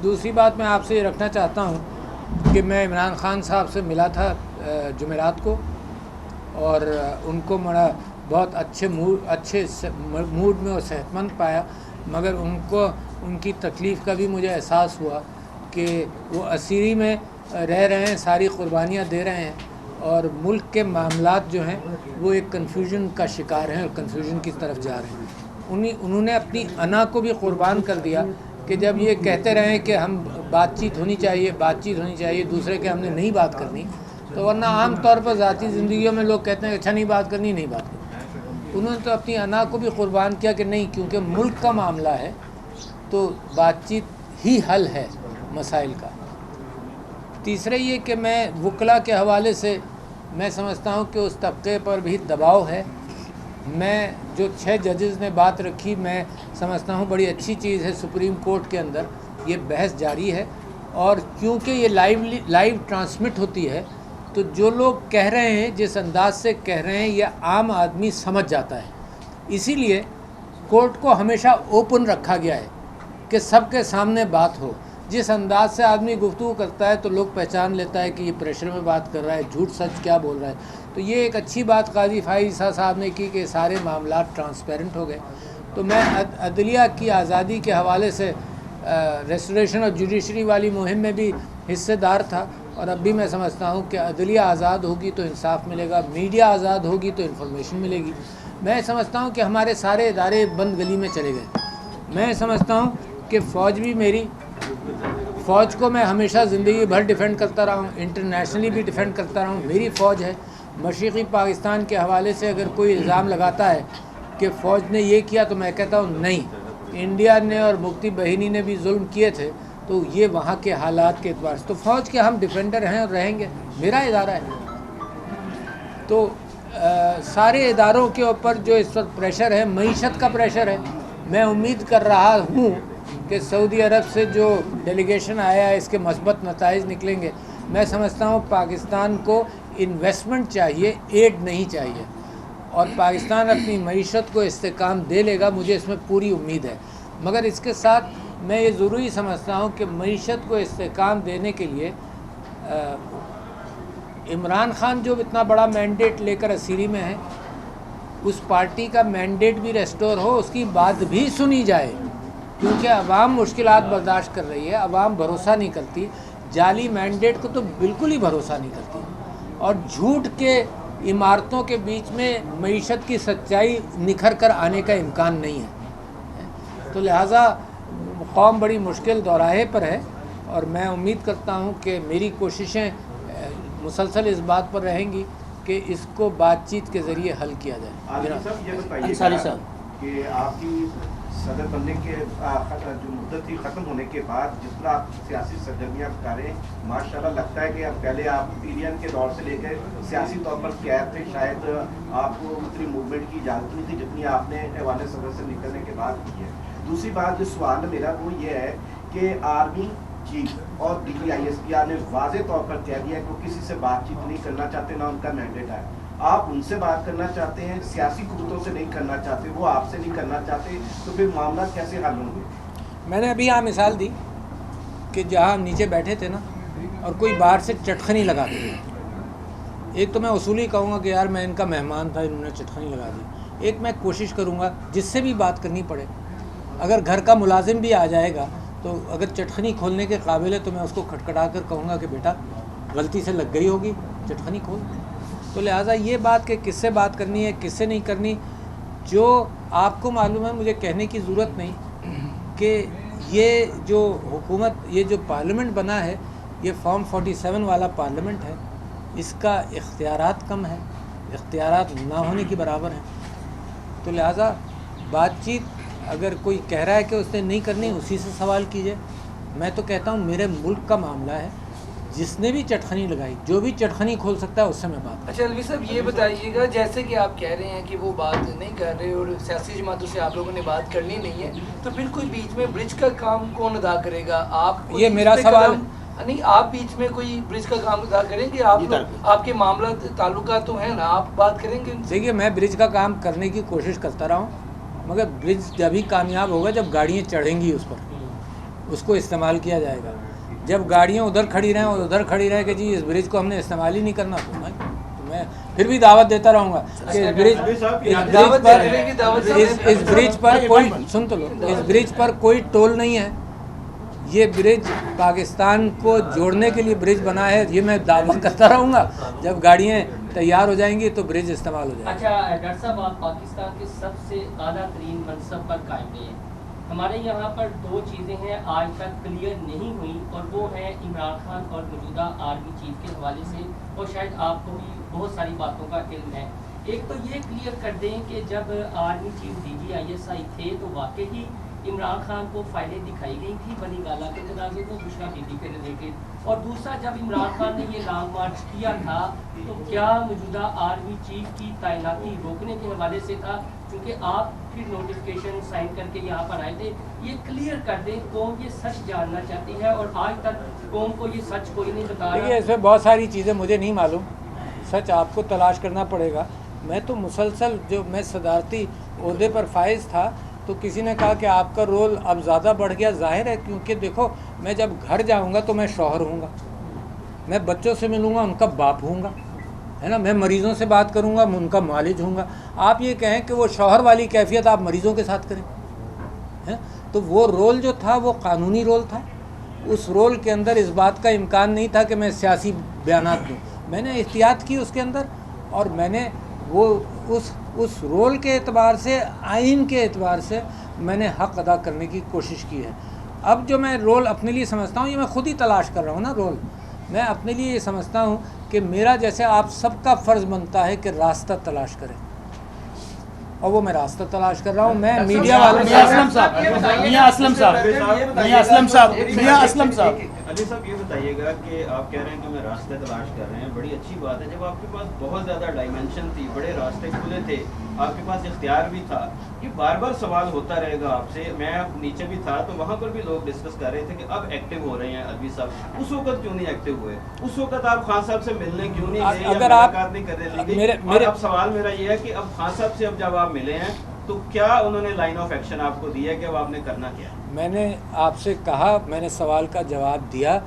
دوسری بات میں آپ سے یہ رکھنا چاہتا ہوں کہ میں عمران خان صاحب سے ملا تھا جمعرات کو، اور ان کو بہت اچھے موڈ میں اور صحت مند پایا، مگر ان کی تکلیف کا بھی مجھے احساس ہوا کہ وہ اسیری میں رہ رہے ہیں، ساری قربانیاں دے رہے ہیں، اور ملک کے معاملات جو ہیں وہ ایک کنفیوژن کا شکار ہیں اور کنفیوژن کی طرف جا رہے ہیں۔ انہوں نے اپنی انا کو بھی قربان کر دیا کہ جب یہ کہتے رہیں کہ ہم بات چیت ہونی چاہیے دوسرے کے ہم نے نہیں بات کرنی، تو ورنہ عام طور پر ذاتی زندگیوں میں لوگ کہتے ہیں اچھا نہیں بات کرنی، انہوں نے تو اپنی انا کو بھی قربان کیا کہ نہیں، کیونکہ ملک کا معاملہ ہے تو بات چیت ہی حل ہے مسائل کا۔ تیسرا یہ کہ میں وکلا کے حوالے سے میں سمجھتا ہوں کہ اس طبقے پر بھی دباؤ ہے۔ میں جو 6 ججز نے بات رکھی، میں سمجھتا ہوں بڑی اچھی چیز ہے۔ سپریم کورٹ کے اندر یہ بحث جاری ہے، اور کیونکہ یہ لائیو ٹرانسمٹ ہوتی ہے تو جو لوگ کہہ رہے ہیں، جس انداز سے کہہ رہے ہیں، یہ عام آدمی سمجھ جاتا ہے۔ اسی لیے کورٹ کو ہمیشہ اوپن رکھا گیا ہے کہ سب کے سامنے بات ہو۔ جس انداز سے آدمی گفتگو کرتا ہے تو لوگ پہچان لیتا ہے کہ یہ پریشر میں بات کر رہا ہے، جھوٹ سچ کیا بول رہا ہے۔ تو یہ ایک اچھی بات قاضی فائز عیسیٰ صاحب نے کی کہ سارے معاملات ٹرانسپیرنٹ ہو گئے۔ تو میں عدلیہ کی آزادی کے حوالے سے ریسٹوریشن اور جوڈیشری والی مہم میں بھی حصہ دار تھا، اور اب بھی میں سمجھتا ہوں کہ عدلیہ آزاد ہوگی تو انصاف ملے گا، میڈیا آزاد ہوگی تو انفارمیشن ملے گی۔ میں سمجھتا ہوں کہ ہمارے سارے ادارے بند گلی میں چلے گئے۔ میں سمجھتا ہوں کہ فوج کو میں ہمیشہ زندگی بھر ڈیفینڈ کرتا رہا ہوں، انٹرنیشنلی بھی ڈیفینڈ کرتا رہا ہوں۔ میری فوج ہے۔ مشرقی پاکستان کے حوالے سے اگر کوئی الزام لگاتا ہے کہ فوج نے یہ کیا تو میں کہتا ہوں نہیں، انڈیا نے اور مفتی بہینی نے بھی ظلم کیے تھے، تو یہ وہاں کے حالات کے اعتبار سے تو فوج کے ہم ڈیفینڈر ہیں اور رہیں گے، میرا ادارہ ہے۔ تو سارے اداروں کے اوپر جو اس وقت پریشر ہے، معیشت کا پریشر ہے، میں امید کر رہا ہوں کہ سعودی عرب سے جو ڈیلیگیشن آیا ہے اس کے مثبت نتائج نکلیں گے۔ میں سمجھتا ہوں پاکستان کو انویسٹمنٹ چاہیے، ایڈ نہیں چاہیے، اور پاکستان اپنی معیشت کو استحکام دے لے گا، مجھے اس میں پوری امید ہے۔ مگر اس کے ساتھ میں یہ ضروری سمجھتا ہوں کہ معیشت کو استحکام دینے کے لیے عمران خان جو اتنا بڑا مینڈیٹ لے کر اسیری میں ہے، اس پارٹی کا مینڈیٹ بھی ریسٹور ہو، اس کی بات بھی سنی جائے، کیونکہ عوام مشکلات برداشت کر رہی ہے، عوام بھروسہ نہیں کرتی، جعلی مینڈیٹ کو تو بالکل ہی بھروسہ نہیں کرتی، اور جھوٹ کے عمارتوں کے بیچ میں معیشت کی سچائی نکھر کر آنے کا امکان نہیں ہے۔ تو لہٰذا قوم بڑی مشکل دوراہے پر ہے، اور میں امید کرتا ہوں کہ میری کوششیں مسلسل اس بات پر رہیں گی کہ اس کو بات چیت کے ذریعے حل کیا جائے۔ صاحب یہ بتائیے کہ آپ کی صدر بننے کے جو مدت تھی ختم ہونے کے بعد جس طرح آپ سیاسی سرگرمیاں کریں، ماشاءاللہ لگتا ہے کہ پہلے آپ پی کے دور سے لے کے سیاسی طور پر قید تھے، شاید آپ کو اتنی موومنٹ کی اجازت نہیں تھی جتنی آپ نے ایوان صدر سے نکلنے کے بعد کی ہے۔ دوسری بات جو سوال میرا وہ یہ ہے کہ آرمی چیف اور DGI نے واضح طور پر کہہ دیا کہ وہ کسی سے بات چیت نہیں کرنا چاہتے، نہ ان کا مینڈیٹ ہے۔ آپ ان سے بات کرنا چاہتے ہیں، سیاسی قوتوں سے نہیں کرنا چاہتے، وہ آپ سے نہیں کرنا چاہتے، تو پھر معاملات کیسے حل ہوں گے؟ میں نے ابھی یہاں مثال دی کہ جہاں ہم نیچے بیٹھے تھے نا، اور کوئی باہر سے چٹخنی لگا دی، ایک تو میں اصولی کہوں گا کہ یار میں ان کا مہمان تھا، انہوں نے چٹخنی لگا دی۔ ایک میں کوشش کروں گا جس سے بھی بات کرنی پڑے، اگر گھر کا ملازم بھی آ جائے گا تو اگر چٹخنی کھولنے کے قابل ہے تو میں اس کو کھٹکھٹا کر کہوں گا کہ بیٹا غلطی سے لگ گئی ہوگی، چٹخنی کھول۔ تو لہٰذا یہ بات کہ کس سے بات کرنی ہے کس سے نہیں کرنی، جو آپ کو معلوم ہے، مجھے کہنے کی ضرورت نہیں کہ یہ جو حکومت، یہ جو پارلیمنٹ بنا ہے، یہ فارم 47 والا پارلیمنٹ ہے، اس کا اختیارات کم ہے، اختیارات نہ ہونے کے برابر ہیں۔ تو لہٰذا بات چیت اگر کوئی کہہ رہا ہے کہ اس نے نہیں کرنی، اسی سے سوال کیجئے۔ میں تو کہتا ہوں میرے ملک کا معاملہ ہے، جس نے بھی چٹخنی لگائی، جو بھی چٹخنی کھول سکتا ہے اس سے میں بات۔ اچھا الوی صاحب یہ بتائیے گا، جیسے کہ آپ کہہ رہے ہیں کہ وہ بات نہیں کر رہے اور سیاسی جماعتوں سے آپ لوگوں نے بات کرنی نہیں ہے، تو پھر کوئی بیچ میں برج کا کام کون ادا کرے گا؟ آپ، یہ میرا سوال نہیں، آپ بیچ میں کوئی برج کا کام ادا کریں گے؟ آپ کے معاملات تعلقات تو ہیں نا، آپ بات کریں گے؟ دیکھیے میں برج کا کام کرنے کی کوشش کرتا رہا ہوں، مگر برج جب ہی کامیاب ہوگا جب گاڑیاں چڑھیں گی اس پر۔ اس کو استعمال کیا جائے گا. جب گاڑیاں ادھر کھڑی رہیں اور ادھر کھڑی رہیں کہ جی اس برج کو ہم نے استعمال ہی نہیں کرنا, تو میں پھر بھی دعوت دیتا رہوں گا کہ اس برج پر کوئی سن تو لو, اس برج پر کوئی ٹول نہیں ہے. یہ برج پاکستان کو جوڑنے کے لیے برج بنا ہے, یہ میں دعویٰ کرتا رہوں گا. جب گاڑیاں تیار ہو جائیں گی تو برج استعمال ہو جائے گا. اچھا ڈاکٹر صاحب, آپ پاکستان کے سب سے اعلیٰ ترین منصب پر قائم رہے ہیں. ہمارے یہاں پر دو چیزیں ہیں آج تک کلیئر نہیں ہوئی, اور وہ ہیں عمران خان اور موجودہ آرمی چیف کے حوالے سے, اور شاید آپ کو بھی بہت ساری باتوں کا علم ہے. ایک تو یہ کلیئر کر دیں کہ جب آرمی چیف DGISI تھے تو واقعی عمران خان کو فائلیں دکھائی گئی تھی بنی گالا کے تنازع کو بشرا بی بی کے ریلیٹڈ, اور دوسرا جب عمران خان نے یہ لانگ مارچ کیا تھا تو کیا موجودہ آرمی چیف کی تعیناتی روکنے کے حوالے سے تھا, کیونکہ آپ پھر نوٹیفکیشن سائن کر کے یہاں پر آئے تھے. یہ کلیئر کر دیں, قوم یہ سچ جاننا چاہتی ہے اور آج تک قوم کو یہ سچ کوئی نہیں بتا رہا. دیکھیے اس میں بہت ساری چیزیں مجھے نہیں معلوم, سچ آپ کو تلاش کرنا پڑے گا. میں تو مسلسل, جو میں صدارتی عہدے پر فائز تھا تو کسی نے کہا کہ آپ کا رول اب زیادہ بڑھ گیا. ظاہر ہے, کیونکہ دیکھو میں جب گھر جاؤں گا تو میں شوہر ہوں گا, میں بچوں سے ملوں گا ان کا باپ ہوں گا, ہے نا, میں مریضوں سے بات کروں گا میں ان کا معالج ہوں گا. آپ یہ کہیں کہ وہ شوہر والی کیفیت آپ مریضوں کے ساتھ کریں, تو وہ رول جو تھا وہ قانونی رول تھا. اس رول کے اندر اس بات کا امکان نہیں تھا کہ میں سیاسی بیانات دوں. میں نے احتیاط کی اس کے اندر, اور میں نے وہ اس رول کے اعتبار سے, آئین کے اعتبار سے میں نے حق ادا کرنے کی کوشش کی ہے. اب جو میں رول اپنے لیے سمجھتا ہوں, یہ میں خود ہی تلاش کر رہا ہوں نا رول, میں اپنے لیے یہ سمجھتا ہوں کہ میرا جیسے آپ سب کا فرض بنتا ہے کہ راستہ تلاش کریں, اور وہ میں راستہ تلاش کر رہا ہوں. میں میڈیا والوں علی صاحب یہ بتائیے گا کہ آپ کہہ رہے ہیں کہ میں راستے تلاش کر رہے ہیں, بڑی اچھی بات ہے. جب آپ کے پاس بہت زیادہ ڈائمینشن تھی, بڑے راستے کھلے تھے, آپ کے پاس اختیار بھی تھا, یہ بار بار سوال ہوتا رہے گا آپ سے. میں اب نیچے بھی تھا تو وہاں پر بھی لوگ ڈسکس کر رہے تھے کہ اب ایکٹیو ہو رہے ہیں ادوی صاحب, اس وقت کیوں نہیں ایکٹیو ہوئے؟ اس وقت آپ خان صاحب سے ملنے کیوں نہیں گئے یا ملاقات نہیں کر رہے تھے؟ اب سوال میرا یہ ہے کہ اب خان صاحب سے اب جب آپ ملے ہیں تو کیا انہوں نے لائن آف ایکشن آپ کو دی ہے کہ اب آپ نے کرنا کیا؟ میں نے آپ سے کہا, میں نے سوال کا جواب دیا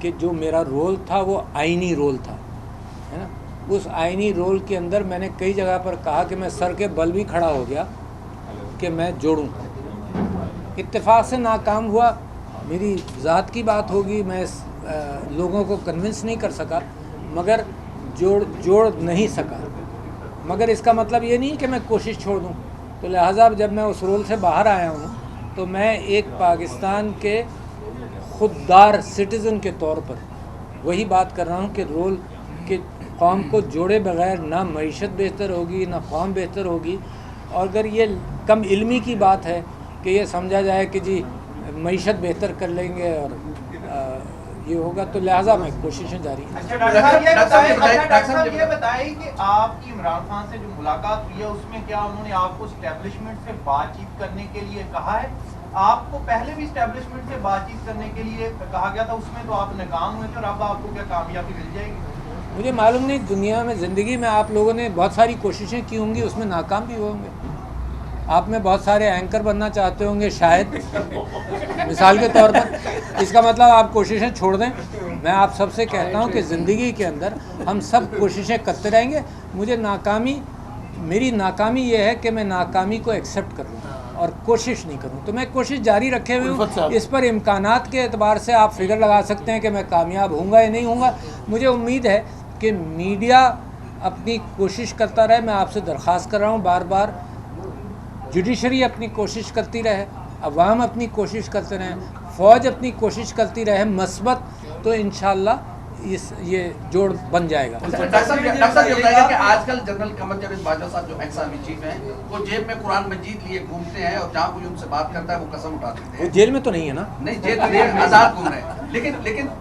کہ جو میرا رول تھا وہ آئینی رول تھا, ہے نا. اس آئینی رول کے اندر میں نے کئی جگہ پر کہا کہ میں سر کے بل بھی کھڑا ہو گیا کہ میں جوڑوں. اتفاق سے ناکام ہوا, میری ذات کی بات ہوگی, میں لوگوں کو کنونس نہیں کر سکا, مگر جوڑ نہیں سکا. مگر اس کا مطلب یہ نہیں کہ میں کوشش چھوڑ دوں. تو لہٰذا جب میں اس رول سے باہر آیا ہوں تو میں ایک پاکستان کے خوددار سٹیزن کے طور پر وہی بات کر رہا ہوں کہ رول کہ قوم کو جوڑے بغیر نہ معیشت بہتر ہوگی نہ قوم بہتر ہوگی. اور اگر یہ کم علمی کی بات ہے کہ یہ سمجھا جائے کہ جی معیشت بہتر کر لیں گے اور یہ ہوگا, تو لہٰذا میں کوششیں جاری ہیں. ڈاکٹر صاحب یہ بتائیں کہ آپ کی عمران خان سے جو ملاقات ہوئی ہے اس میں کیا انہوں نے آپ کو اسٹیبلشمنٹ سے بات چیت کرنے کے لیے کہا ہے؟ آپ کو پہلے بھی اسٹیبلشمنٹ سے بات چیت کرنے کے لیے کہا گیا تھا, اس میں تو آپ ناکام ہوئے تھے, اور اب آپ کو کیا کامیابی مل جائے گی؟ مجھے معلوم نہیں, دنیا میں زندگی میں آپ لوگوں نے بہت ساری کوششیں کی ہوں گی, اس میں ناکام بھی ہوئے ہوں گے. آپ میں بہت سارے اینکر بننا چاہتے ہوں گے شاید, مثال کے طور پر. اس کا مطلب آپ کوششیں چھوڑ دیں. میں آپ سب سے کہتا ہوں کہ زندگی کے اندر ہم سب کوششیں کرتے رہیں گے. مجھے میری ناکامی یہ ہے کہ میں ناکامی کو ایکسیپٹ کر لوں اور کوشش نہیں کروں. تو میں کوشش جاری رکھے ہوئے ہوں. اس پر امکانات کے اعتبار سے آپ فگر لگا سکتے ہیں کہ میں کامیاب ہوں گا یا نہیں ہوں گا. مجھے امید ہے کہ میڈیا اپنی کوشش کرتا رہے. میں آپ سے درخواست کر رہا ہوں بار بار, جوڈیشری اپنی کوشش کرتی رہے, عوام اپنی کوشش کرتے رہیں, فوج اپنی کوشش کرتی رہے مثبت, تو انشاءاللہ یہ جوڑ بن جائے گا. ڈاکٹر صاحب یہ بتائیے کہ آج کل جنرل قمر جاوید باجوہ صاحب جو ایکس آرمی چیف ہیں وہ جیب میں قرآن مجید لیے گھومتے ہیں, اور جہاں کوئی ان سے بات کرتا ہے وہ قسم اٹھا دیتے ہیں. وہ جیل میں تو نہیں ہے نا؟ نہیں, جیل میں آزاد گھوم رہے ہیں. لیکن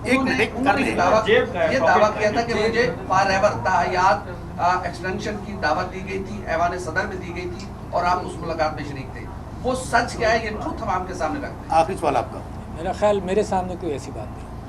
انہوں نے یہ دعویٰ کیا تھا کہ مجھے فار ایور تاحیات ایکسٹینشن کی دعوت دی گئی تھی, ایوان صدر میں دی گئی تھی, اور آپ اس ملاقات میں شریک تھے. وہ سچ کیا ہے, یہ ٹروتھ ہم آپ کے سامنے رکھتے ہیں. آخری سوال آپ کا. میرا خیال میرے سامنے کوئی ایسی بات نہیں.